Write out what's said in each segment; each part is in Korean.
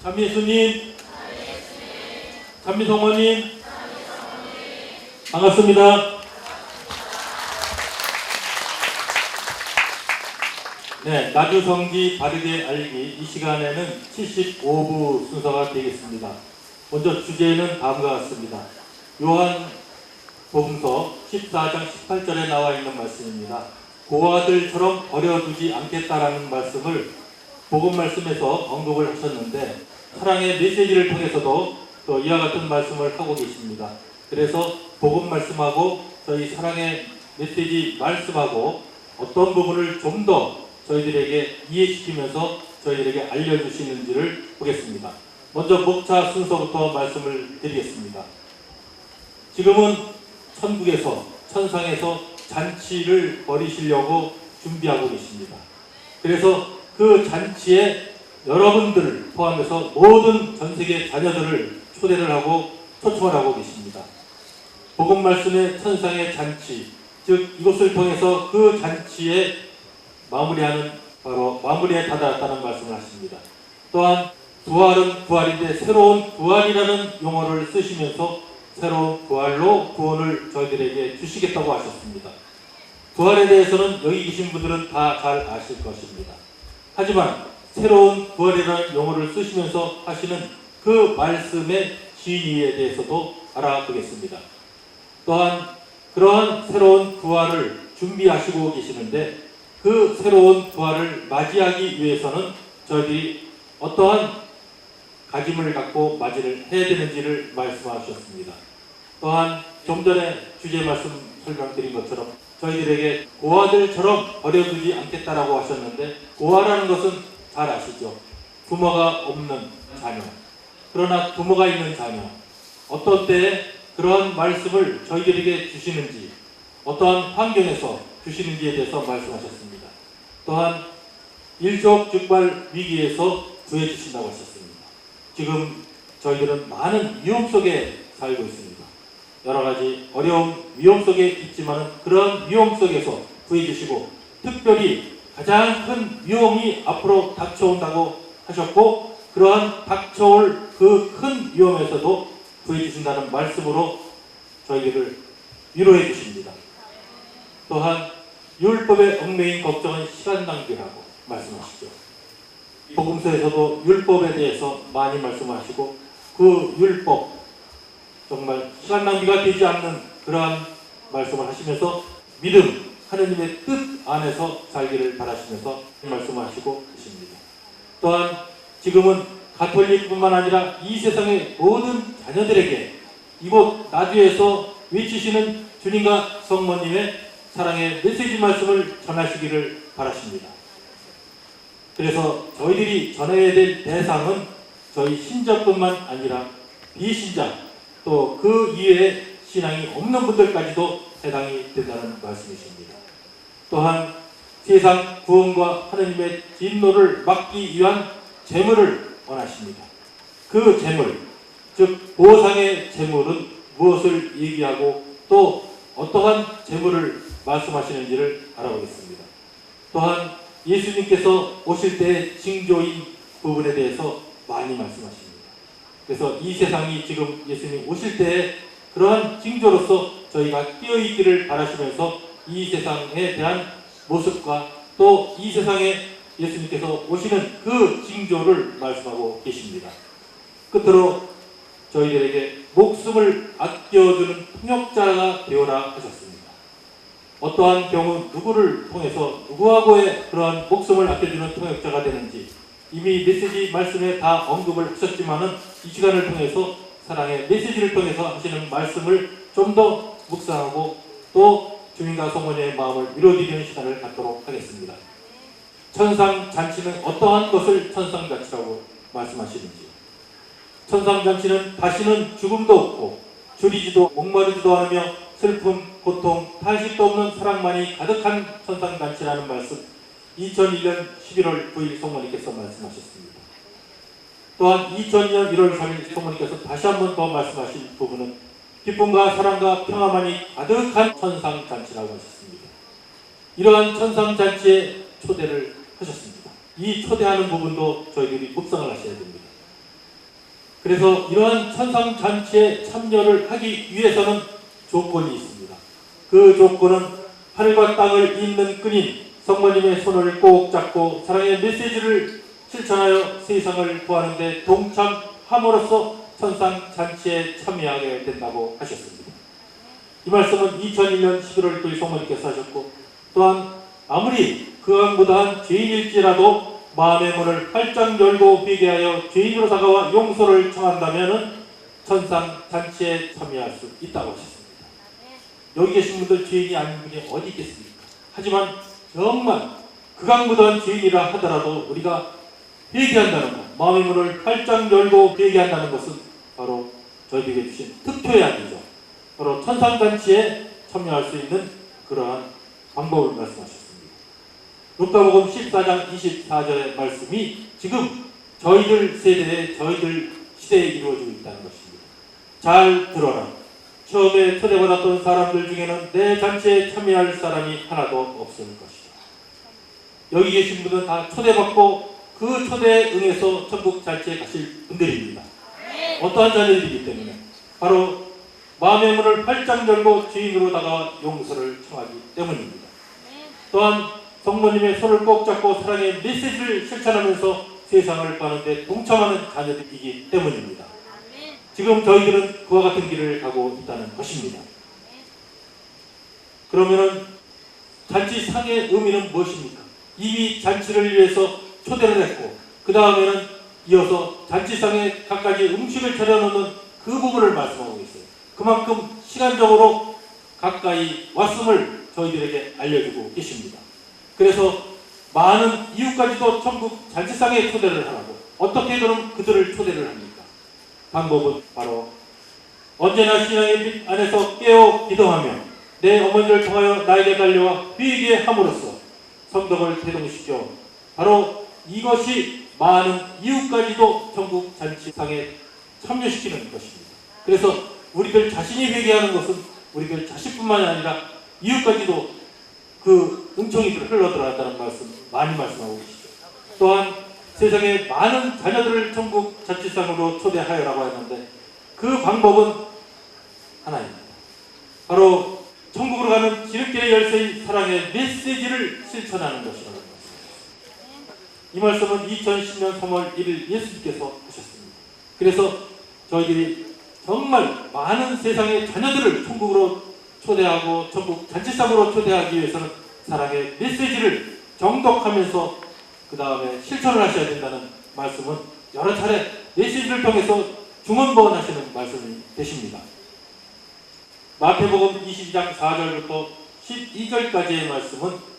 참예수님, 참미성모님, 반갑습니다. 네, 나주성지 바르게 알기 이 시간에는 75부 순서가 되겠습니다. 먼저 주제는 다음과 같습니다. 요한복음서 14장 18절에 나와 있는 말씀입니다. 고아들처럼 버려두지 않겠다라는 말씀을 복음 말씀에서 언급을 하셨는데 사랑의 메시지를 통해서도 또 이와 같은 말씀을 하고 계십니다. 그래서 복음 말씀하고 저희 사랑의 메시지 말씀하고 어떤 부분을 좀 더 저희들에게 이해시키면서 저희들에게 알려주시는지를 보겠습니다. 먼저 목차 순서부터 말씀을 드리겠습니다. 지금은 천국에서 천상에서 잔치를 벌이시려고 준비하고 계십니다. 그래서 그 잔치에 여러분들을 포함해서 모든 전세계 자녀들을 초대를 하고 초청을 하고 계십니다. 복음 말씀의 천상의 잔치, 즉 이것을 통해서 그 잔치에 마무리에 다다랐다는 말씀을 하십니다. 또한 부활은 부활인데 새로운 부활이라는 용어를 쓰시면서 새로운 부활로 구원을 저희들에게 주시겠다고 하셨습니다. 부활에 대해서는 여기 계신 분들은 다 잘 아실 것입니다. 하지만 새로운 부활이라는 용어를 쓰시면서 하시는 그 말씀의 진위에 대해서도 알아보겠습니다. 또한 그러한 새로운 부활을 준비하시고 계시는데 그 새로운 부활을 맞이하기 위해서는 저희들이 어떠한 가짐을 갖고 맞이를 해야 되는지를 말씀하셨습니다. 또한 좀 전에 주제 말씀 설명드린 것처럼 저희들에게 고아들처럼 버려두지 않겠다라고 하셨는데 고아라는 것은 잘 아시죠? 부모가 없는 자녀. 그러나 부모가 있는 자녀. 어떤 때에 그러한 말씀을 저희들에게 주시는지 어떠한 환경에서 주시는지에 대해서 말씀하셨습니다. 또한 일족즉발 위기에서 구해주신다고 하셨습니다. 지금 저희들은 많은 위험 속에 살고 있습니다. 여러 가지 어려운 위험 속에 있지만 그러한 위험 속에서 구해주시고 특별히 가장 큰 위험이 앞으로 닥쳐온다고 하셨고 그러한 닥쳐올 그 큰 위험에서도 구해주신다는 말씀으로 저희들을 위로해 주십니다. 또한 율법의 얽매인 걱정은 시간 낭비라고 말씀하시죠. 복음서에서도 율법에 대해서 많이 말씀하시고 그 율법 정말 시간 낭비가 되지 않는 그러한 말씀을 하시면서 믿음, 하느님의 뜻 안에서 살기를 바라시면서 말씀하시고 계십니다. 또한 지금은 가톨릭뿐만 아니라 이 세상의 모든 자녀들에게 이곳 나주에서 외치시는 주님과 성모님의 사랑의 메시지 말씀을 전하시기를 바라십니다. 그래서 저희들이 전해야 될 대상은 저희 신자뿐만 아니라 비신자 또 그 이외에 신앙이 없는 분들까지도 해당이 된다는 말씀이십니다. 또한 세상 구원과 하느님의 진노를 막기 위한 재물을 원하십니다. 그 재물, 즉 보상의 재물은 무엇을 얘기하고 또 어떠한 재물을 말씀하시는지를 알아보겠습니다. 또한 예수님께서 오실 때의 징조인 부분에 대해서 많이 말씀하십니다. 그래서 이 세상이 지금 예수님 오실 때에 그러한 징조로서 저희가 끼어있기를 바라시면서 이 세상에 대한 모습과 또 이 세상에 예수님께서 오시는 그 징조를 말씀하고 계십니다. 끝으로 저희들에게 목숨을 아껴주는 통역자가 되어라 하셨습니다. 어떠한 경우 누구를 통해서 누구하고의 그러한 목숨을 아껴주는 통역자가 되는지 이미 메시지 말씀에 다 언급을 하셨지만은 이 시간을 통해서 사랑의 메시지를 통해서 하시는 말씀을 좀 더 묵상하고 또 주님과 성모님의 마음을 위로드리는 시간을 갖도록 하겠습니다. 천상잔치는 어떠한 것을 천상잔치라고 말씀하시는지 천상잔치는 다시는 죽음도 없고 줄이지도 목마르지도 않으며 슬픔, 고통, 탄식도 없는 사랑만이 가득한 천상잔치라는 말씀 2001년 11월 9일 성모님께서 말씀하셨습니다. 또한 2002년 1월 3일 성모님께서 다시 한 번 더 말씀하신 부분은 기쁨과 사랑과 평화만이 가득한 천상잔치라고 하셨습니다. 이러한 천상잔치에 초대를 하셨습니다. 이 초대하는 부분도 저희들이 묵상을 하셔야 됩니다. 그래서 이러한 천상잔치에 참여를 하기 위해서는 조건이 있습니다. 그 조건은 하늘과 땅을 잇는 끈인 성모님의 손을 꼭 잡고 사랑의 메시지를 실천하여 세상을 구하는 데 동참함으로써 천상잔치에 참여하게 된다고 하셨습니다. 이 말씀은 2001년 11월 6일 성모님께서 하셨고, 또한 아무리 극악무도한 죄인일지라도 마음의 문을 활짝 열고 회개하여 죄인으로 다가와 용서를 청한다면 천상잔치에 참여할 수 있다고 하셨습니다. 여기 계신 분들 죄인이 아닌 분이 어디 있겠습니까? 하지만 정말 극악무도한 죄인이라 하더라도 우리가 회개한다는 것, 마음의 문을 활짝 열고 회개한다는 것은 바로 저희에게 주신 특효의 안이죠. 바로 천상잔치에 참여할 수 있는 그러한 방법을 말씀하셨습니다. 루카복음 14장 24절의 말씀이 지금 저희들 세대에, 저희들 시대에 이루어지고 있다는 것입니다. 잘 들어라. 처음에 초대받았던 사람들 중에는 내 잔치에 참여할 사람이 하나도 없을 것이다. 여기 계신 분은 다 초대받고 그 초대에 응해서 천국 잔치에 가실 분들입니다. 어떠한 자녀들이기 때문에 바로 마음의 문을 활짝 열고 주인으로 다가와 용서를 청하기 때문입니다. 또한 성모님의 손을 꼭 잡고 사랑의 메시지를 실천하면서 세상을 바는데 동참하는 자녀들이기 때문입니다. 지금 저희들은 그와 같은 길을 가고 있다는 것입니다. 그러면은 잔치상의 의미는 무엇입니까? 이미 잔치를 위해서 초대를 했고, 그 다음에는 이어서 잔치상에 갖가지 음식을 차려놓는 그 부분을 말씀하고 있어요. 그만큼 시간적으로 가까이 왔음을 저희들에게 알려주고 계십니다. 그래서 많은 이웃까지도 천국 잔치상에 초대를 하라고. 어떻게 그들을 초대를 합니까? 방법은 바로 언제나 신앙의 빛 안에서 깨어 기도하며 내 어머니를 통하여 나에게 달려와 회개함으로써 성덕을 태동시켜 바로 이것이 많은 이웃까지도 천국 잔치상에 참여시키는 것입니다. 그래서 우리들 자신이 회개하는 것은 우리들 자신뿐만이 아니라 이웃까지도 그 은총이 흘러들어간다는 말씀 많이 말씀하고 계시죠. 또한 세상에 많은 자녀들을 천국 잔치상으로 초대하여라고 했는데 그 방법은 하나입니다. 바로 천국으로 가는 지름길의 열쇠인 사랑의 메시지를 실천하는 것이라고 말씀하셨습니다. 이 말씀은 2010년 3월 1일 예수님께서 하셨습니다. 그래서 저희들이 정말 많은 세상의 자녀들을 천국으로 초대하고 천국 잔치상으로 초대하기 위해서는 사랑의 메시지를 정독하면서 그 다음에 실천을 하셔야 된다는 말씀은 여러 차례 메시지를 통해서 중언부언하시는 말씀이 되십니다. 마태복음 22장 4절부터 12절까지의 말씀은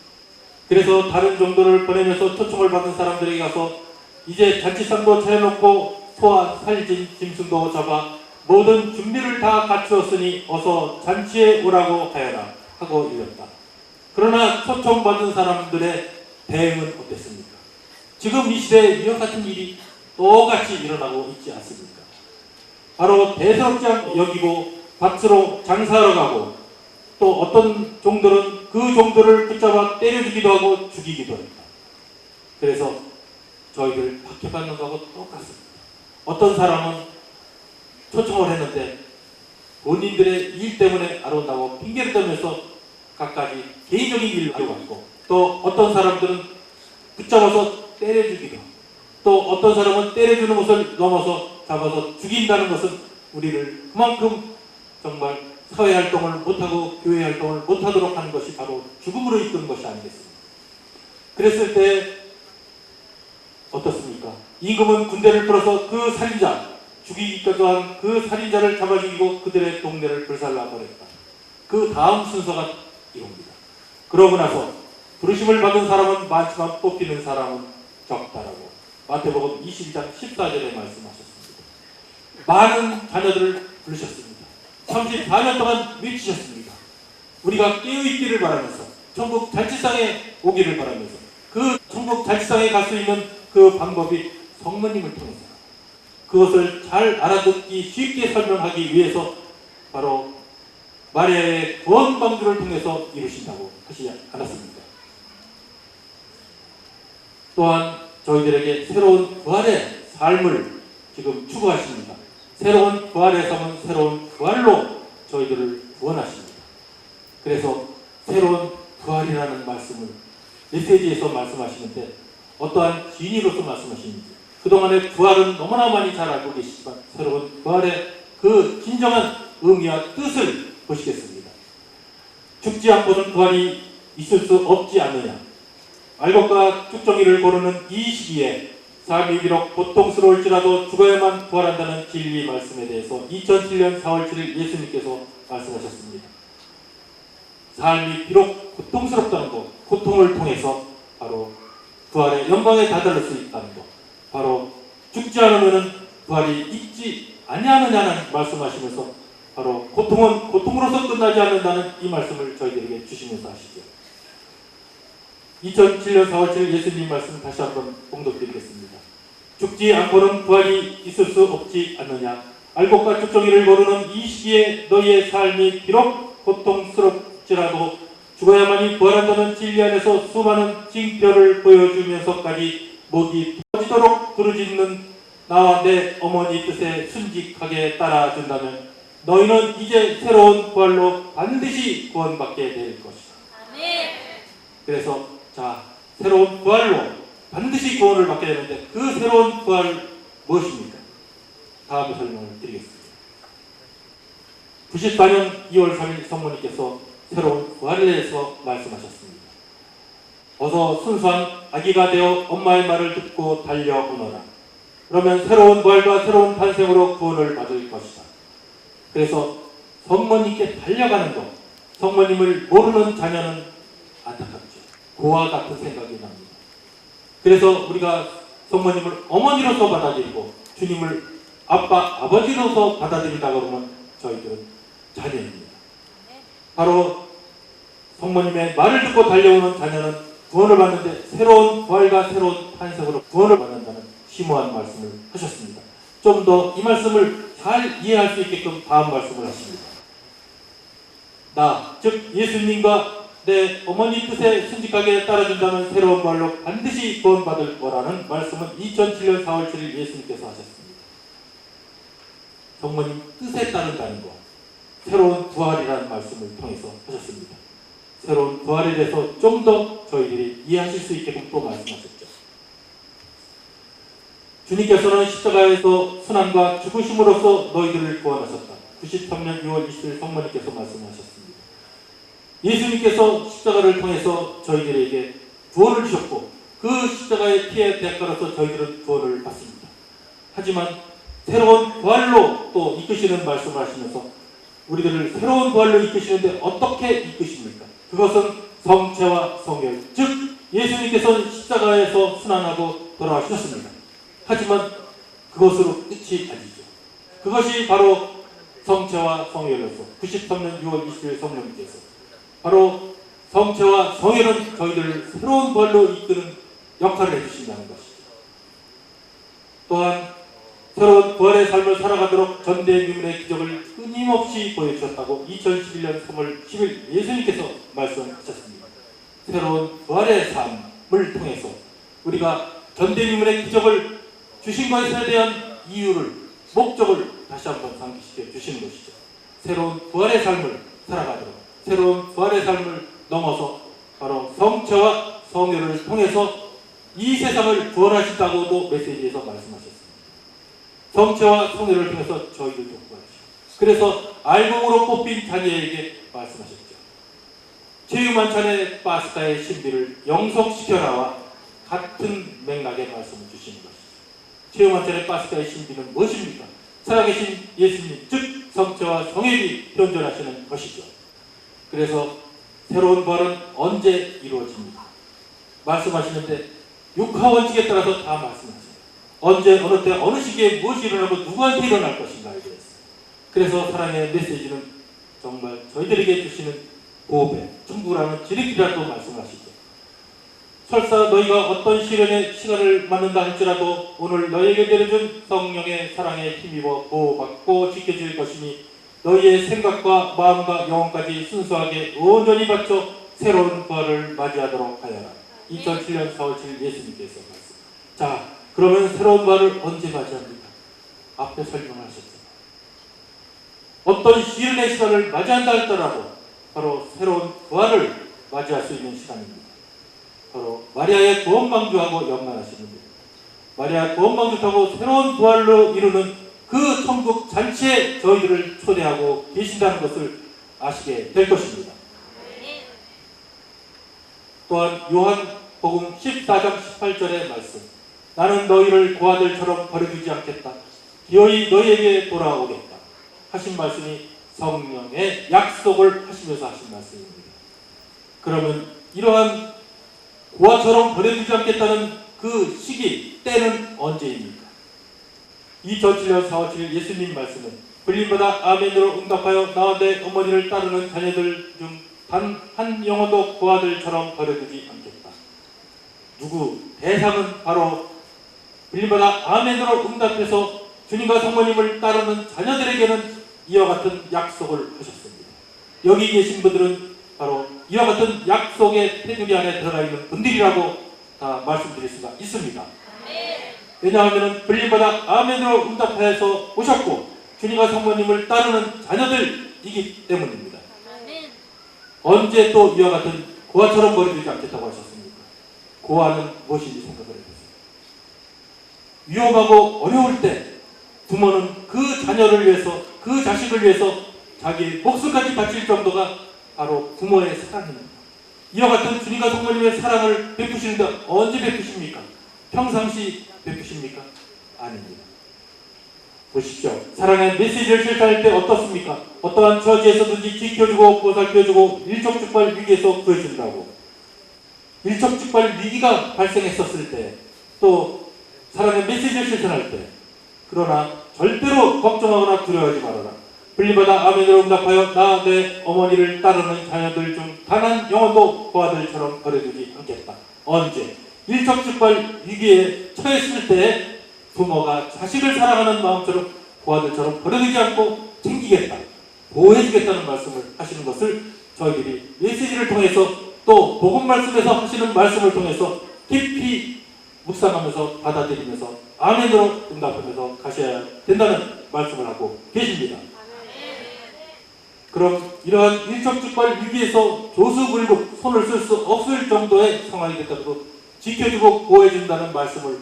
그래서 다른 종들을 보내면서 초청을 받은 사람들에게 가서 이제 잔치상도 차려놓고 소와 살진 짐승도 잡아 모든 준비를 다 갖추었으니 어서 잔치에 오라고 하여라 하고 이랬다. 그러나 초청받은 사람들의 대응은 어땠습니까? 지금 이 시대에 이와 같은 일이 똑같이 일어나고 있지 않습니까? 바로 대수롭지 여기고 밭으로 장사하러 가고 또 어떤 종들은 그 종들을 붙잡아 때려 주기도 하고 죽이기도 했다. 그래서 저희들 박해받는 거하고 똑같습니다. 어떤 사람은 초청을 했는데 본인들의 일 때문에 안 온다고 핑계를 대면서 갖가지 개인적인 일을 가져갔고, 또 어떤 사람들은 붙잡아서 때려주기도, 또 어떤 사람은 때려주는 것을 넘어서 잡아서 죽인다는 것은 우리를 그만큼 정말 사회활동을 못하고 교회활동을 못하도록 하는 것이 바로 죽음으로 이끄는 것이 아니겠습니까? 그랬을 때 어떻습니까? 임금은 군대를 풀어서 그 살인자, 죽이기까지 한 그 살인자를 잡아 죽이고 그들의 동네를 불살라 버렸다. 그 다음 순서가 이겁니다. 그러고 나서 부르심을 받은 사람은 많지만 뽑히는 사람은 적다라고 마태복음 22장 14절에 말씀하셨습니다. 많은 자녀들을 부르셨습니다. 34년 동안 외치셨습니다. 우리가 깨어있기를 바라면서 천국 잔치상에 오기를 바라면서 그 천국 잔치상에 갈 수 있는 그 방법이 성모님을 통해서 그것을 잘 알아듣기 쉽게 설명하기 위해서 바로 마리아의 구원 방주를 통해서 이루신다고 하지 않았습니까? 또한 저희들에게 새로운 부활의 삶을 지금 추구하십니다. 새로운 부활의 삶은 새로운 부활로 저희들을 구원하십니다. 그래서 새로운 부활이라는 말씀을 메시지에서 말씀하시는데 어떠한 지인으로서 말씀하시는지 그동안의 부활은 너무나 많이 잘 알고 계시지만 새로운 부활의 그 진정한 의미와 뜻을 보시겠습니다. 죽지 않고는 부활이 있을 수 없지 않느냐. 알곡과 쭉정이를 고르는 이 시기에 삶이 비록 고통스러울지라도 죽어야만 부활한다는 진리 말씀에 대해서 2007년 4월 7일 예수님께서 말씀하셨습니다. 삶이 비록 고통스럽다는 것, 고통을 통해서 바로 부활의 영광에 다다를 수 있다는 것, 바로 죽지 않으면 부활이 있지 아니하느냐는 말씀하시면서 바로 고통은 고통으로서 끝나지 않는다는 이 말씀을 저희들에게 주시면서 하시죠. 2007년 4월 7일 예수님 말씀 다시 한번 봉독드리겠습니다. 죽지 않고는 부활이 있을 수 없지 않느냐. 알곡과 쭉정이를 고르는 이 시기에 너희의 삶이 비록 고통스럽지라도 죽어야만이 부활한다는 진리 안에서 수많은 징표를 보여주면서까지 목이 터지도록 부르짖는 나와 내 어머니 뜻에 순직하게 따라준다면 너희는 이제 새로운 부활로 반드시 구원받게 될 것이다. 아멘. 그래서 자, 새로운 부활로 반드시 구원을 받게 되는데 그 새로운 부활 무엇입니까? 다음 설명을 드리겠습니다. 94년 2월 3일 성모님께서 새로운 부활에 대해서 말씀하셨습니다. 어서 순수한 아기가 되어 엄마의 말을 듣고 달려오너라. 그러면 새로운 부활과 새로운 탄생으로 구원을 받을 것이다. 그래서 성모님께 달려가는 것, 성모님을 모르는 자녀는 안타깝죠. 고와 같은 생각이 납니다. 그래서 우리가 성모님을 어머니로서 받아들이고 주님을 아빠, 아버지로서 받아들인다 그러면 저희들은 자녀입니다. 바로 성모님의 말을 듣고 달려오는 자녀는 구원을 받는데 새로운 부활과 새로운 탄생으로 구원을 받는다는 심오한 말씀을 하셨습니다. 좀 더 이 말씀을 잘 이해할 수 있게끔 다음 말씀을 하십니다. 나, 즉 예수님과 내 어머니 뜻에 순직하게 따라준다면 새로운 부활로 반드시 구원받을 거라는 말씀은 2007년 4월 7일 예수님께서 하셨습니다. 성모님 뜻에 따른다는 것, 새로운 부활이라는 말씀을 통해서 하셨습니다. 새로운 부활에 대해서 좀 더 저희들이 이해하실 수 있게끔 또 말씀하셨죠. 주님께서는 십자가에서 순환과 죽으심으로써 너희들을 구원하셨다. 93년 6월 20일 성모님께서 말씀하셨습니다. 예수님께서 십자가를 통해서 저희들에게 구원을 주셨고 그 십자가의 피의 대가로서 저희들은 구원을 받습니다. 하지만 새로운 부활로 또 이끄시는 말씀을 하시면서 우리들을 새로운 부활로 이끄시는데 어떻게 이끄십니까? 그것은 성체와 성혈, 즉 예수님께서는 십자가에서 순환하고 돌아가셨습니다. 하지만 그것으로 끝이 아니죠. 그것이 바로 성체와 성혈로서 93년 6월 20일 성령님께서 바로 성체와 성혈은 저희들을 새로운 부활로 이끄는 역할을 해주신다는 것이죠. 또한 새로운 부활의 삶을 살아가도록 전대미문의 기적을 끊임없이 보여주셨다고 2011년 3월 10일 예수님께서 말씀하셨습니다. 새로운 부활의 삶을 통해서 우리가 전대미문의 기적을 주신 것에 대한 이유를, 목적을 다시 한번 상기시켜 주시는 것이죠. 새로운 부활의 삶을 살아가도록 새로운 부활의 삶을 넘어서 바로 성체와 성혈을 통해서 이 세상을 구원하신다고도 메시지에서 말씀하셨습니다. 성체와 성혈을 통해서 저희들도 구원하시고 그래서 알곡으로 뽑힌 자녀에게 말씀하셨죠. 제휴만찬의 파스타의 신비를 영속시켜라와 같은 맥락의 말씀을 주시는 것이죠. 제휴만찬의 파스타의 신비는 무엇입니까? 살아계신 예수님, 즉 성체와 성혈이 현존하시는 것이죠. 그래서 새로운 부활은 언제 이루어집니까? 말씀하시는데 육하 원칙에 따라서 다 말씀하세요. 언제, 어느 때, 어느 시기에 무엇이 일어나고 누구한테 일어날 것인가에 대해서. 그래서 사랑의 메시지는 정말 저희들에게 주시는 보배, 천국이라는 지름길이라고 말씀하시죠. 설사 너희가 어떤 시련의 시간을 맞는다 할지라도 오늘 너희에게 내려준 성령의 사랑에 힘입어 보호받고 지켜줄 것이니 너희의 생각과 마음과 영혼까지 순수하게 온전히 바쳐 새로운 부활을 맞이하도록 하여라. 2007년 4월 7일 예수님께서 말씀. 자, 그러면 새로운 부활을 언제 맞이합니까? 앞에 설명하셨죠. 어떤 시련의 시간을 맞이한다 할더라도 바로 새로운 부활을 맞이할 수 있는 시간입니다. 바로 마리아의 구원방주하고 연관하십니다. 마리아 구원방주 타고 새로운 부활로 이루는 그 천국 잔치에 저희들을 초대하고 계신다는 것을 아시게 될 것입니다. 또한 요한복음 14장 18절의 말씀. 나는 너희를 고아들처럼 버려두지 않겠다. 기어이 너희에게 돌아오겠다. 하신 말씀이 성령의 약속을 하시면서 하신 말씀입니다. 그러면 이러한 고아처럼 버려두지 않겠다는 그 시기, 때는 언제입니까? 2007년 4월 7일 예수님 말씀은 불림받아 아멘으로 응답하여 나와 내 어머니를 따르는 자녀들 중 단 한 영혼도 고아들처럼 버려두지 않겠다. 누구? 대상은 바로 불림받아 아멘으로 응답해서 주님과 성모님을 따르는 자녀들에게는 이와 같은 약속을 하셨습니다. 여기 계신 분들은 바로 이와 같은 약속의 테두리 안에 들어가 있는 분들이라고 다 말씀드릴 수가 있습니다. 왜냐하면 불림받아 아멘으로 응답하여서 오셨고 주님과 성모님을 따르는 자녀들이기 때문입니다. 언제 또 이와 같은 고아처럼 버려두지 않겠다고 하셨습니까? 고아는 무엇인지 생각을 해보세요. 위험하고 어려울 때 부모는 그 자녀를 위해서, 그 자식을 위해서 자기 목숨까지 바칠 정도가 바로 부모의 사랑입니다. 이와 같은 주님과 성모님의 사랑을 베푸시는데 언제 베푸십니까? 평상시 베푸십니까? 아닙니다. 보십시오. 사랑의 메시지를 실천할 때 어떻습니까? 어떠한 처지에서든지 지켜주고 보살펴주고 일촉즉발 위기에서 구해준다고. 일촉즉발 위기가 발생했었을 때, 또 사랑의 메시지를 실천할 때, 그러나 절대로 걱정하거나 두려워하지 말아라. 불림받아 아멘으로 응답하여 나 내 어머니를 따르는 자녀들 중 단 한 영혼도 고아들처럼 버려두지 않겠다. 언제? 일촉즉발 위기에 처했을 때 부모가 자식을 사랑하는 마음처럼 고아들처럼 버려두지 않고 챙기겠다, 보호해주겠다는 말씀을 하시는 것을 저희들이 메시지를 통해서 또 복음 말씀에서 하시는 말씀을 통해서 깊이 묵상하면서 받아들이면서 아멘으로 응답하면서 가셔야 된다는 말씀을 하고 계십니다. 그럼 이러한 일촉즉발 위기에서 조수불급 손을 쓸 수 없을 정도의 상황이 됐다고 지켜주고 보호해준다는 말씀을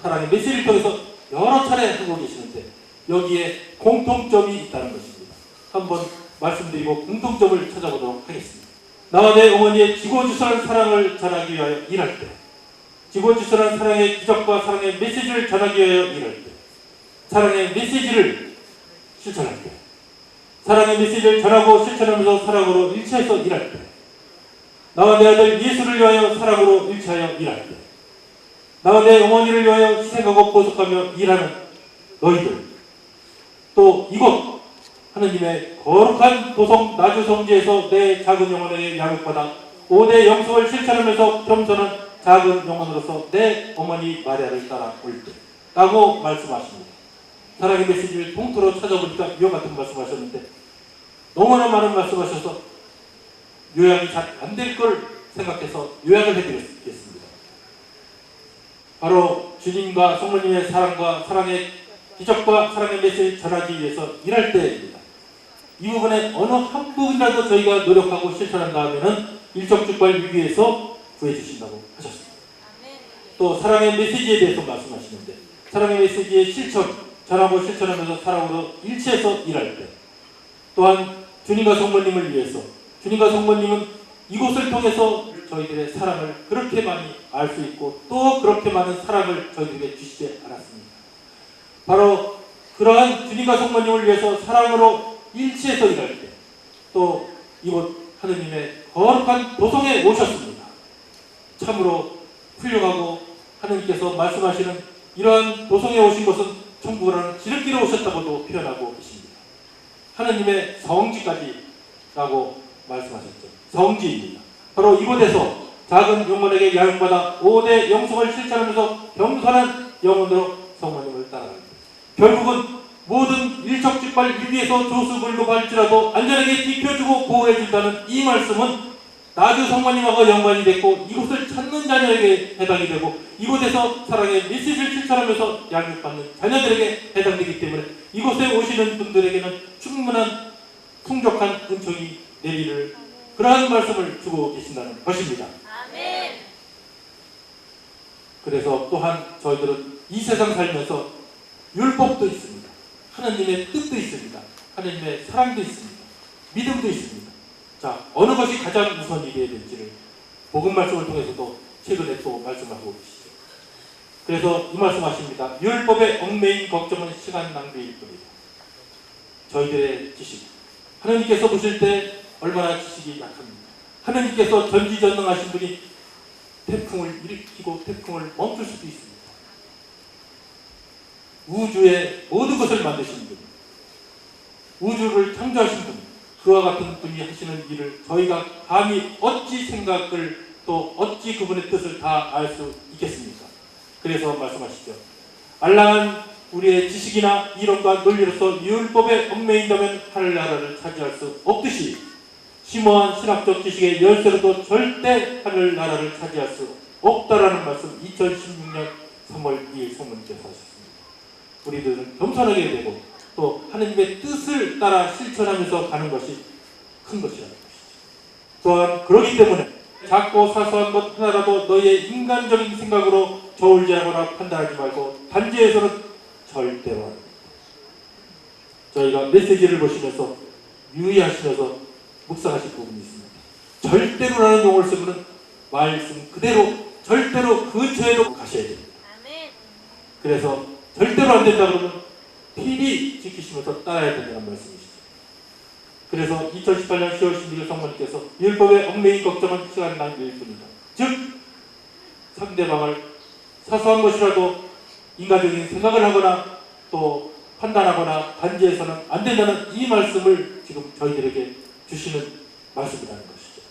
사랑의 메시지를 통해서 여러 차례 하고 계시는데 여기에 공통점이 있다는 것입니다. 한번 말씀드리고 공통점을 찾아보도록 하겠습니다. 나와 내 어머니의 지고지선한 사랑을 전하기 위하여 일할 때, 지고지선한 사랑의 기적과 사랑의 메시지를 전하기 위하여 일할 때, 사랑의 메시지를 실천할 때, 사랑의 메시지를 전하고 실천하면서 사랑으로 일치해서 일할 때, 나와 내 아들 예수를 위하여 사랑으로 일치하여 일할 때, 나와 내 어머니를 위하여 희생하고 보석하며 일하는 너희들, 또 이곳 하느님의 거룩한 도성 나주성지에서 내 작은 영혼에게 양육받아 5대 영성을 실천하면서 겸손한 작은 영혼으로서 내 어머니 마리아를 따라 올 때 라고 말씀하십니다. 사랑의 메시지를 통틀어 찾아보니까 이와 같은 말씀하셨는데 너무나 많은 말씀하셔서 요약이 잘 안 될 걸 생각해서 요약을 해드리겠습니다. 바로 주님과 성모님의 사랑과 사랑의 기적과 사랑의 메시지를 전하기 위해서 일할 때입니다. 이 부분에 어느 한 부분이라도 저희가 노력하고 실천한다면 일촉즉발 위기에서 구해주신다고 하셨습니다. 또 사랑의 메시지에 대해서 말씀하시는데 사랑의 메시지의 실천, 전하고 실천하면서 사랑으로 일치해서 일할 때 또한 주님과 성모님을 위해서 주님과 성모님은 이곳을 통해서 저희들의 사랑을 그렇게 많이 알 수 있고 또 그렇게 많은 사랑을 저희들에게 주시지 않았습니다. 바로 그러한 주님과 성모님을 위해서 사랑으로 일치해서 일할 때 또 이곳 하느님의 거룩한 도성에 오셨습니다. 참으로 훌륭하고 하느님께서 말씀하시는 이러한 도성에 오신 것은 천국이라는 지름길에 오셨다고도 표현하고 계십니다. 하느님의 성지까지라고 말씀하셨죠. 성지입니다. 바로 이곳에서 작은 영혼에게 양육받아 5대 영성을 실천하면서 겸손한 영혼으로 성모님을 따라갑니다. 결국은 모든 일촉즉발 위기에서 조수불로 갈지라도 안전하게 지켜주고 보호해준다는 이 말씀은 나주 성모님하고 연관이 됐고 이곳을 찾는 자녀에게 해당이 되고 이곳에서 사랑의 메시지를 실천하면서 양육받는 자녀들에게 해당되기 때문에 이곳에 오시는 분들에게는 충분한 풍족한 은총이 내리를 그러한 말씀을 주고 계신다는 것입니다. 아멘. 그래서 또한 저희들은 이 세상 살면서 율법도 있습니다. 하나님의 뜻도 있습니다. 하나님의 사랑도 있습니다. 믿음도 있습니다. 자, 어느 것이 가장 우선이 되어야 될지를 복음 말씀을 통해서도 최근에 또 말씀하고 계시죠. 그래서 이 말씀하십니다. 율법의 얽매인 걱정은 시간 낭비일 뿐이다. 저희들의 지식, 하나님께서 보실 때 얼마나 지식이 약합니까? 하나님께서 전지전능하신 분이 태풍을 일으키고 태풍을 멈출 수도 있습니다. 우주의 모든 것을 만드신 분, 우주를 창조하신 분, 그와 같은 분이 하시는 일을 저희가 감히 어찌 생각을 또 어찌 그분의 뜻을 다 알 수 있겠습니까? 그래서 말씀하시죠. 알랑한 우리의 지식이나 이론과 논리로서 율법에 얽매인다면 하늘나라를 차지할 수 없듯이 심오한 신학적 지식의 열쇠로도 절대 하늘나라를 차지할 수 없다라는 말씀 2016년 3월 2일 성모님께서 하셨습니다. 우리들은 겸손하게 되고 또 하느님의 뜻을 따라 실천하면서 가는 것이 큰 것이라는 것이죠. 또한 그렇기 때문에 작고 사소한 것 하나라도 너희의 인간적인 생각으로 저울질하거나 판단하지 말고 단지에서는 절대로 합니다. 저희가 메시지를 보시면서 유의하시면서 묵상하실 부분이 있습니다. 절대로라는 용어를 쓰면 말씀 그대로 절대로 근처에도 가셔야 됩니다. 그래서 절대로 안 된다 그러면 필히 지키시면서 따라야 된다는 말씀이시죠. 그래서 2018년 10월 16일 성모님께서 율법의 얽매인 걱정은 시간 낭비일 뿐이다. 즉 상대방을 사소한 것이라도 인간적인 생각을 하거나 또 판단하거나 단지해서는 안 된다는 이 말씀을 지금 저희들에게 주시는 말씀이라는 것이죠.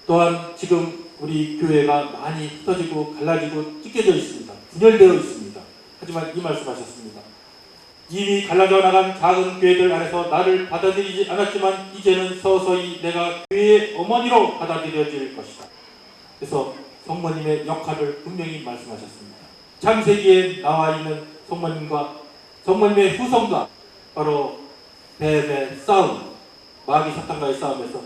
또한 지금 우리 교회가 많이 흩어지고 갈라지고 찢겨져 있습니다. 분열되어 있습니다. 하지만 이 말씀하셨습니다. 이미 갈라져 나간 작은 교회들 안에서 나를 받아들이지 않았지만 이제는 서서히 내가 교회의 어머니로 받아들여질 것이다. 그래서 성모님의 역할을 분명히 말씀하셨습니다. 창세기에 나와 있는 성모님과 성모님의 후손과 바로 뱀의 싸움, 마귀 사탄과의 싸움에서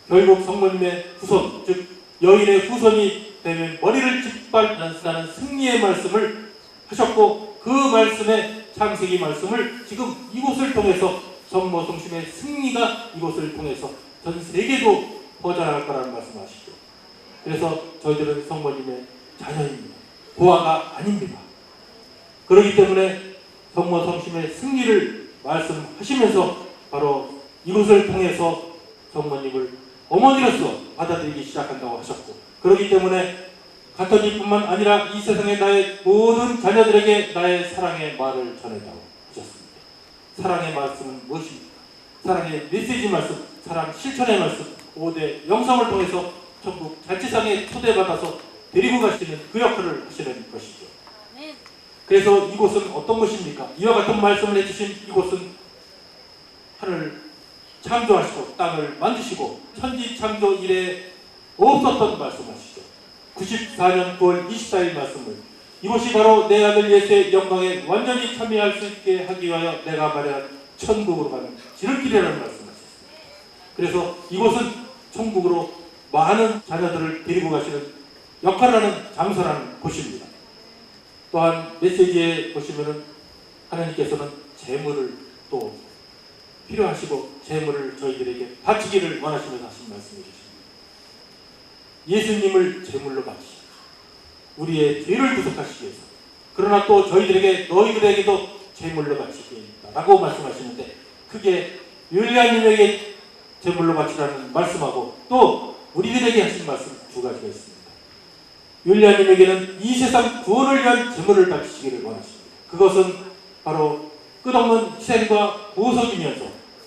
결국 성모님의 후손, 즉 여인의 후손이 뱀의 머리를 짓밟는 승리의 말씀을 하셨고 그 말씀에 창세기 말씀을 지금 이곳을 통해서 성모 성심의 승리가 이곳을 통해서 전 세계도 퍼져나갈 거라는 말씀하시죠. 그래서 저희들은 성모님의 자녀입니다. 고아가 아닙니다. 그렇기 때문에 성모 성심의 승리를 말씀하시면서 바로 이곳을 통해서 성모님을 어머니로서 받아들이기 시작한다고 하셨고 그렇기 때문에 가톨릭뿐만 아니라 이 세상의 나의 모든 자녀들에게 나의 사랑의 말을 전해다고 하셨습니다. 사랑의 말씀은 무엇입니까? 사랑의 메시지 말씀, 사랑 실천의 말씀, 5대 영성을 통해서 전국 잔치상에 초대받아서 데리고 가시는 그 역할을 하시는 것이죠. 그래서 이곳은 어떤 곳입니까? 이와 같은 말씀을 해주신 이곳은 하늘을 창조하시고 땅을 만드시고 천지 창조 이래 없었던 말씀하시죠. 94년 9월 24일 말씀을 이곳이 바로 내 아들 예수의 영광에 완전히 참여할 수 있게 하기 위하여 내가 마련한 천국으로 가는 지름길이라는 말씀하셨습니다. 그래서 이곳은 천국으로 많은 자녀들을 데리고 가시는 역할을 하는 장소라는 곳입니다. 또한 메시지에 보시면은 하나님께서는 재물을 또 필요하시고 재물을 저희들에게 바치기를 원하시면서 하신 말씀해 주십니다. 예수님을 제물로 바치시고 우리의 죄를 구속하시기 위해서 그러나 또 저희들에게 너희들에게도 제물로 바치겠다라고 말씀하시는데 크게 율리아님에게 제물로 바치라는 말씀하고 또 우리들에게 하신 말씀 두 가지가 있습니다. 율리아님에게는 이 세상 구원을 위한 제물을 바치시기를 원하십니다. 그것은 바로 끝없는 희생과 보석이면서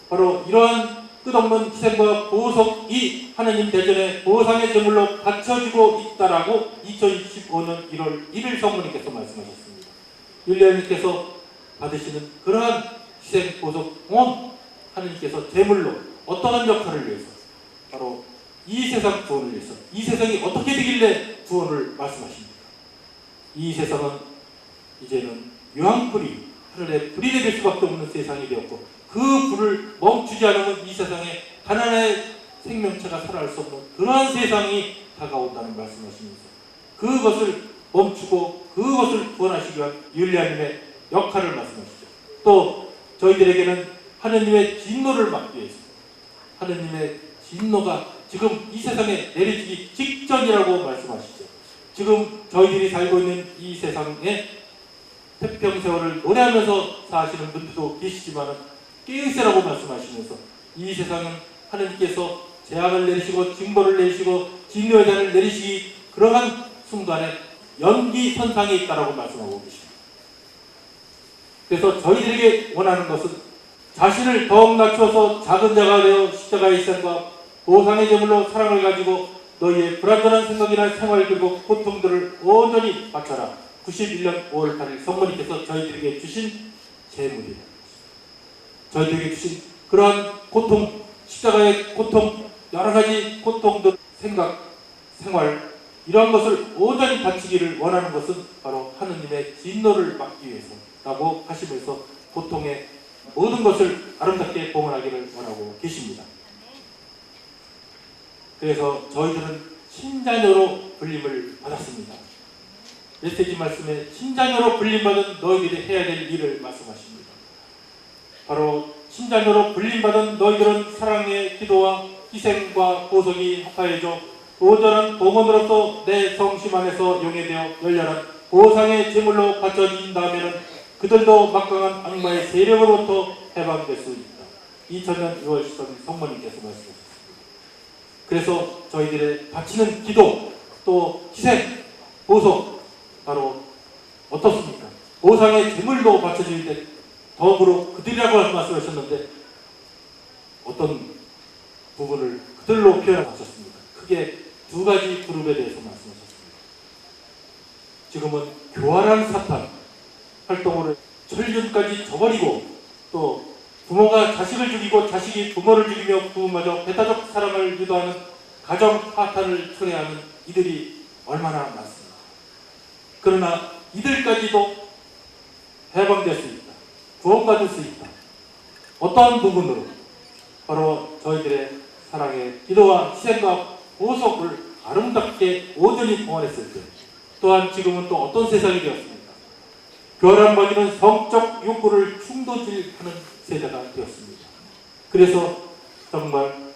바로 이러한 끝없는 희생과 보석이 하나님 대전에 보상의 제물로 바쳐지고 있다라고 2015년 1월 1일 성모님께서 말씀하셨습니다. 율리아님께서 받으시는 그러한 희생, 보석, 온 하느님께서 제물로 어떠한 역할을 위해서 바로 이 세상 구원을 위해서 이 세상이 어떻게 되길래 구원을 말씀하십니까? 이 세상은 이제는 유황불이 하늘에 불이 내릴 수밖에 없는 세상이 되었고 그 불을 멈추지 않으면 이 세상에 하나의 생명체가 살아갈 수 없는 그러한 세상이 다가온다는 말씀하시면서 그것을 멈추고 그것을 구원하시기 위한 율리아님의 역할을 말씀하시죠. 또 저희들에게는 하느님의 진노를 막기 위해서 하느님의 진노가 지금 이 세상에 내리기 직전이라고 말씀하시죠. 지금 저희들이 살고 있는 이 세상에 태평세월을 노래하면서 사시는 분들도 계시지만 깨으세라고 말씀하시면서 이 세상은 하느님께서 재앙을 내리시고 징벌을 내리시고 진노의 잔을 내리시기 그러한 순간에 연기선상에 있다라고 말씀하고 계십니다. 그래서 저희들에게 원하는 것은 자신을 더욱 낮춰서 작은 자가 되어 십자가의 희생과 보상의 제물로 사랑을 가지고 너희의 불완전한 생각이나 생활 그리고 고통들을 온전히 바쳐라. 91년 5월 8일 성모님께서 저희들에게 주신 제물이다. 저희들에게 주신 그러한 고통, 십자가의 고통, 여러 가지 고통들, 생각, 생활 이러한 것을 온전히 바치기를 원하는 것은 바로 하느님의 진노를 막기 위해서라고 하시면서 고통의 모든 것을 아름답게 봉헌하기를 원하고 계십니다. 그래서 저희들은 신자녀로 불림을 받았습니다. 메시지 말씀에 신자녀로 불림받은 너희들이 해야 될 일을 말씀하십니다. 바로 신자녀로 불림받은 너희들은 사랑의 기도와 희생과 보석이 합하여져 온전한 봉헌으로서 내 성심 안에서 용해되어 열렬한 보상의 제물로 바쳐진 다음에는 그들도 막강한 악마의 세력으로부터 해방될 수 있다. 2000년 2월 13일 성모님께서 말씀하셨습니다. 그래서 저희들의 바치는 기도 또 희생, 보석 바로 어떻습니까? 보상의 제물로 바쳐질 때 더불어 그들이라고 말씀하셨는데 어떤 부분을 그들로 표현하셨습니다. 크게 두 가지 그룹에 대해서 말씀하셨습니다. 지금은 교활한 사탄 활동으로 천륜까지 저버리고 또 부모가 자식을 죽이고 자식이 부모를 죽이며 부부마저 배타적 사랑을 유도하는 가정 파탄을 초래하는 이들이 얼마나 많습니다. 그러나 이들까지도 해방될 수 있다. 구원받을 수 있다. 어떠한 부분으로? 바로 저희들의 사랑의 기도와 희생과 보석을 아름답게 온전히 봉헌했을 때 또한 지금은 또 어떤 세상이 되었습니까? 교란받이는 성적 욕구를 충돌하는 세대가 되었습니다. 그래서 정말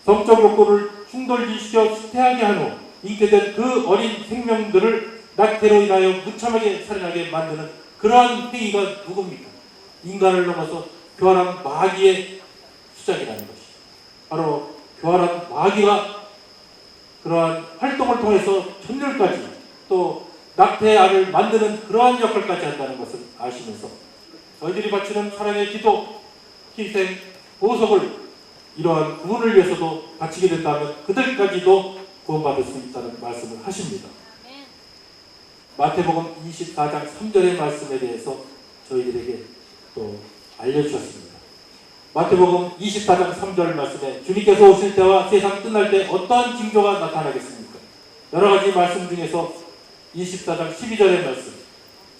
성적 욕구를 충돌시켜 수태하게 한 후 잉태된 그 어린 생명들을 낙태로 인하여 무참하게 살인하게 만드는 그러한 행위가 누굽니까? 인간을 넘어서 교활한 마귀의 수작이라는 것이죠. 바로 교활한 마귀가 그러한 활동을 통해서 천렬까지 또 낙태의 알을 만드는 그러한 역할까지 한다는 것을 아시면서 저희들이 바치는 사랑의 기도, 희생, 보석을 이러한 구원을 위해서도 바치게 된다면 그들까지도 구원받을 수 있다는 말씀을 하십니다. 마태복음 24장 3절의 말씀에 대해서 저희들에게 또 알려주셨습니다. 마태복음 24장 3절 말씀에 주님께서 오실 때와 세상 끝날 때 어떠한 징조가 나타나겠습니까? 여러 가지 말씀 중에서 24장 12절의 말씀,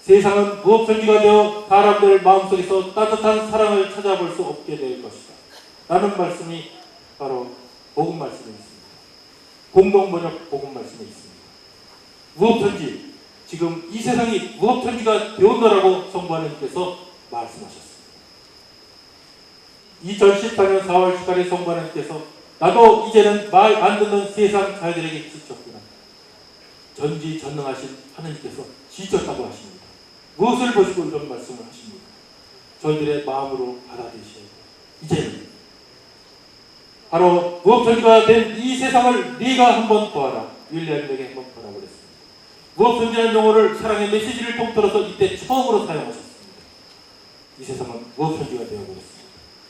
세상은 무엇든지가 되어 사람들 마음속에서 따뜻한 사랑을 찾아볼 수 없게 될 것이다 라는 말씀이 바로 복음 말씀에 있습니다. 공동번역 복음 말씀에 있습니다. 무엇든지 지금 이 세상이 무엇든지가 되었노라고 성부 하나님께서 말씀하셨습니다. 2014년 4월 18일 성부 하나님께서 나도 이제는 말 안 듣는 세상 자녀들에게 지쳤구나. 전지전능하신 하나님께서 지쳤다고 하십니다. 무엇을 보시고 이런 말씀을 하십니까? 저희들의 마음으로 받아들이셔야 돼요. 이제는 바로 무엇든지가 된 이 세상을 네가 한번 보아라. 윌리엄에게 한번 보라고 그랬습니다. 무엇든지라는 용어를 사랑의 메시지를 통틀어서 이때 처음으로 사용하셨습니다. 이 세상은 무엇든지가 되어버렸습니다.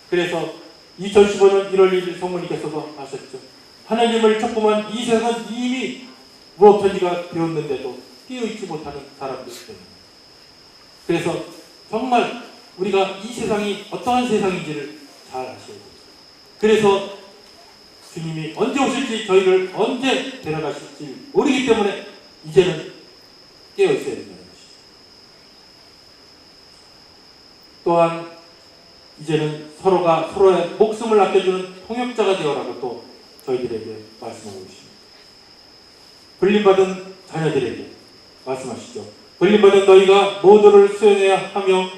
그래서 2015년 1월 1일 성모님께서도 하셨죠. 하나님을 촉구한 이 세상은 이미 무엇든지가 되었는데도 깨어있지 못하는 사람들 때문에. 그래서 정말 우리가 이 세상이 어떠한 세상인지를 잘 아셔야 됩니다. 그래서 주님이 언제 오실지 저희를 언제 데려가실지 모르기 때문에 이제는 깨어 있어야 된다는 것이죠. 또한 이제는 서로가 서로의 목숨을 아껴주는 통역자가 되어라고 또 저희들에게 말씀하고 계십니다. 불림받은 자녀들에게 말씀하시죠. 불림받은 너희가 모두를 수행해야 하며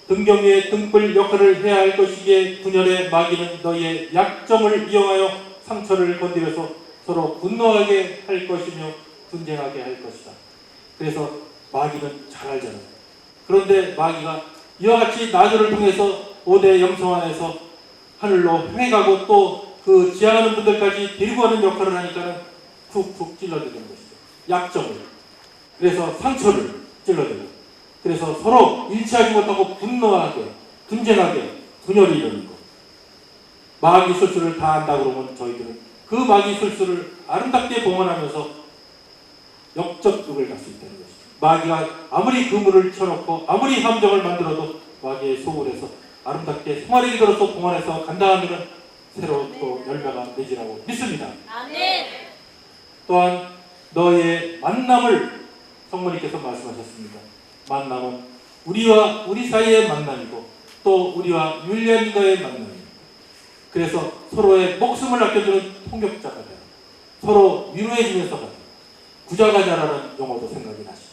등경 위에 등불 역할을 해야 할 것이기에 분열의 마귀는 너희의 약점을 이용하여 상처를 건드려서 서로 분노하게 할 것이며 분쟁하게 할 것이다. 그래서 마귀는 잘 알잖아요. 그런데 마귀가 이와 같이 나주를 통해서 5대 영성안에서 하늘로 향해가고 또 그 지향하는 분들까지 데리고 가는 역할을 하니까는 쿡쿡 찔러대는 것이죠. 약점을. 그래서 상처를 찔러대고. 그래서 서로 일치하지 못하고 분노하게, 분쟁하게, 분열이 일어나는 것. 마귀 술수를 다 한다 그러면 저희들은 그 마귀 술수를 아름답게 봉헌하면서 역적극을 갈 수 있다는 것이죠. 마귀가 아무리 그물을 쳐놓고 아무리 함정을 만들어도 마귀의 소굴에서 아름답게 송아리 들어서 봉헌해서 간다 하면은 새로 또 열매가 맺으라고 믿습니다. 아멘. 또한 너의 만남을 성모님께서 말씀하셨습니다. 만남은 우리와 우리 사이의 만남이고 또 우리와 율리안과의 만남입니다. 그래서 서로의 목숨을 아껴주는 통역자가 되어 서로 위로해주면서 가자. 구자가자라는 용어도 생각이 나시죠.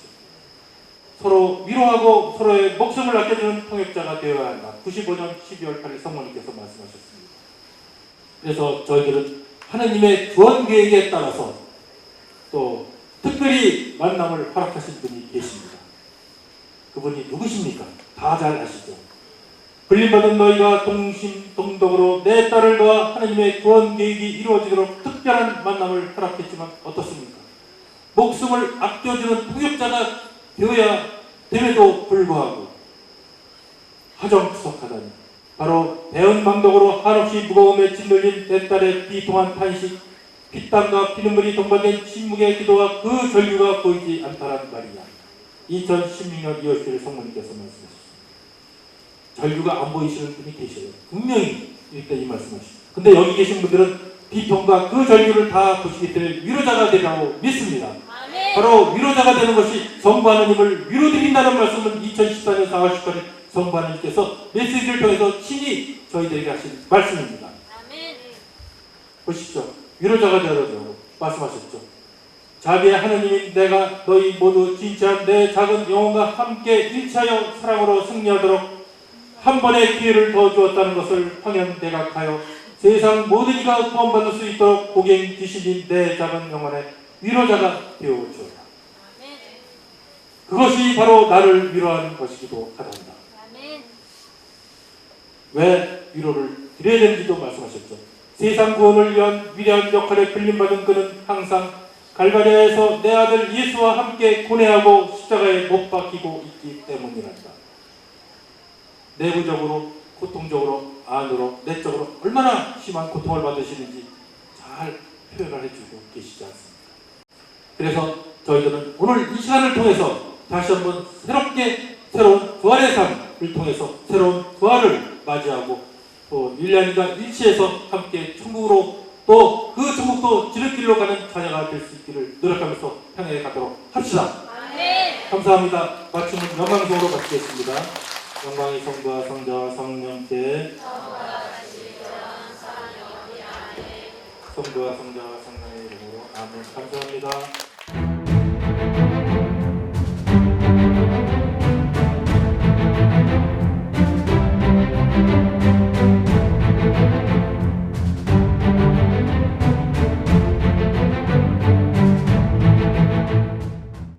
서로 위로하고 서로의 목숨을 아껴주는 통역자가 되어야 한다. 95년 12월 8일 성모님께서 말씀하셨습니다. 그래서 저희들은 하느님의 구원 계획에 따라서 또 특별히 만남을 허락하신 분이 계십니다. 그분이 누구십니까? 다 잘 아시죠. 불림받은 너희가 동심동덕으로 내 딸을 도와 하느님의 구원 계획이 이루어지도록 특별한 만남을 허락했지만 어떻습니까? 목숨을 아껴주는 통역자가 되어야 됨에도 불구하고 하정투석하다니 바로 배은망덕으로 한없이 무거움에 짓눌린 내 딸의 비통한 탄식, 피땀과 피눈물이 동반된 침묵의 기도와 그 전류가 보이지 않다란 말이야. 2016년 2월 7일 성모님께서 말씀하셨습니다. 전류가 안 보이시는 분이 계셔요. 분명히 이때 이 말씀하시죠. 근데 여기 계신 분들은 비통과 그 전류를 다 보시기 때문에 위로자가 되라고 믿습니다. 아멘. 바로 위로자가 되는 것이 성부 하느님을 위로드린다는 말씀은 2014년 4월 18일 성부 하느님께서 메시지를 통해서 친히 저희들에게 하신 말씀입니다. 아멘. 보십시오. 위로자가 되라고 말씀하셨죠. 자비의 하느님인 내가 너희 모두 진짜 내 작은 영혼과 함께 일치하여 사랑으로 승리하도록 한 번의 기회를 더 주었다는 것을 황연대각하여 세상 모든 이가 구원받을 수 있도록 고갱 지신인 내 작은 영혼의 위로자가 되어주었다. 그것이 바로 나를 위로하는 것이기도 하단다. 왜 위로를 드려야 되는지도 말씀하셨죠. 세상 구원을 위한 위대한 역할에 불림받은 그는 항상 갈바리아에서 내 아들 예수와 함께 고뇌하고 십자가에 못 박히고 있기 때문이란다. 내부적으로, 고통적으로, 안으로, 내적으로 얼마나 심한 고통을 받으시는지 잘 표현을 해주고 계시지 않습니까? 그래서 저희들은 오늘 이 시간을 통해서 다시 한번 새로운 부활의 삶을 통해서 새로운 부활을 맞이하고 또 율리안과 일치해서 함께 천국으로 또 그 천국도 지름길로 가는 자녀가 될 수 있기를 노력하면서 향해 가도록 합시다. 아멘. 감사합니다. 마침은 영광송으로 마치겠습니다. 영광의 성부와 성자와 성령께 성부와 성자와 성령의 이름으로 아멘. 감사합니다.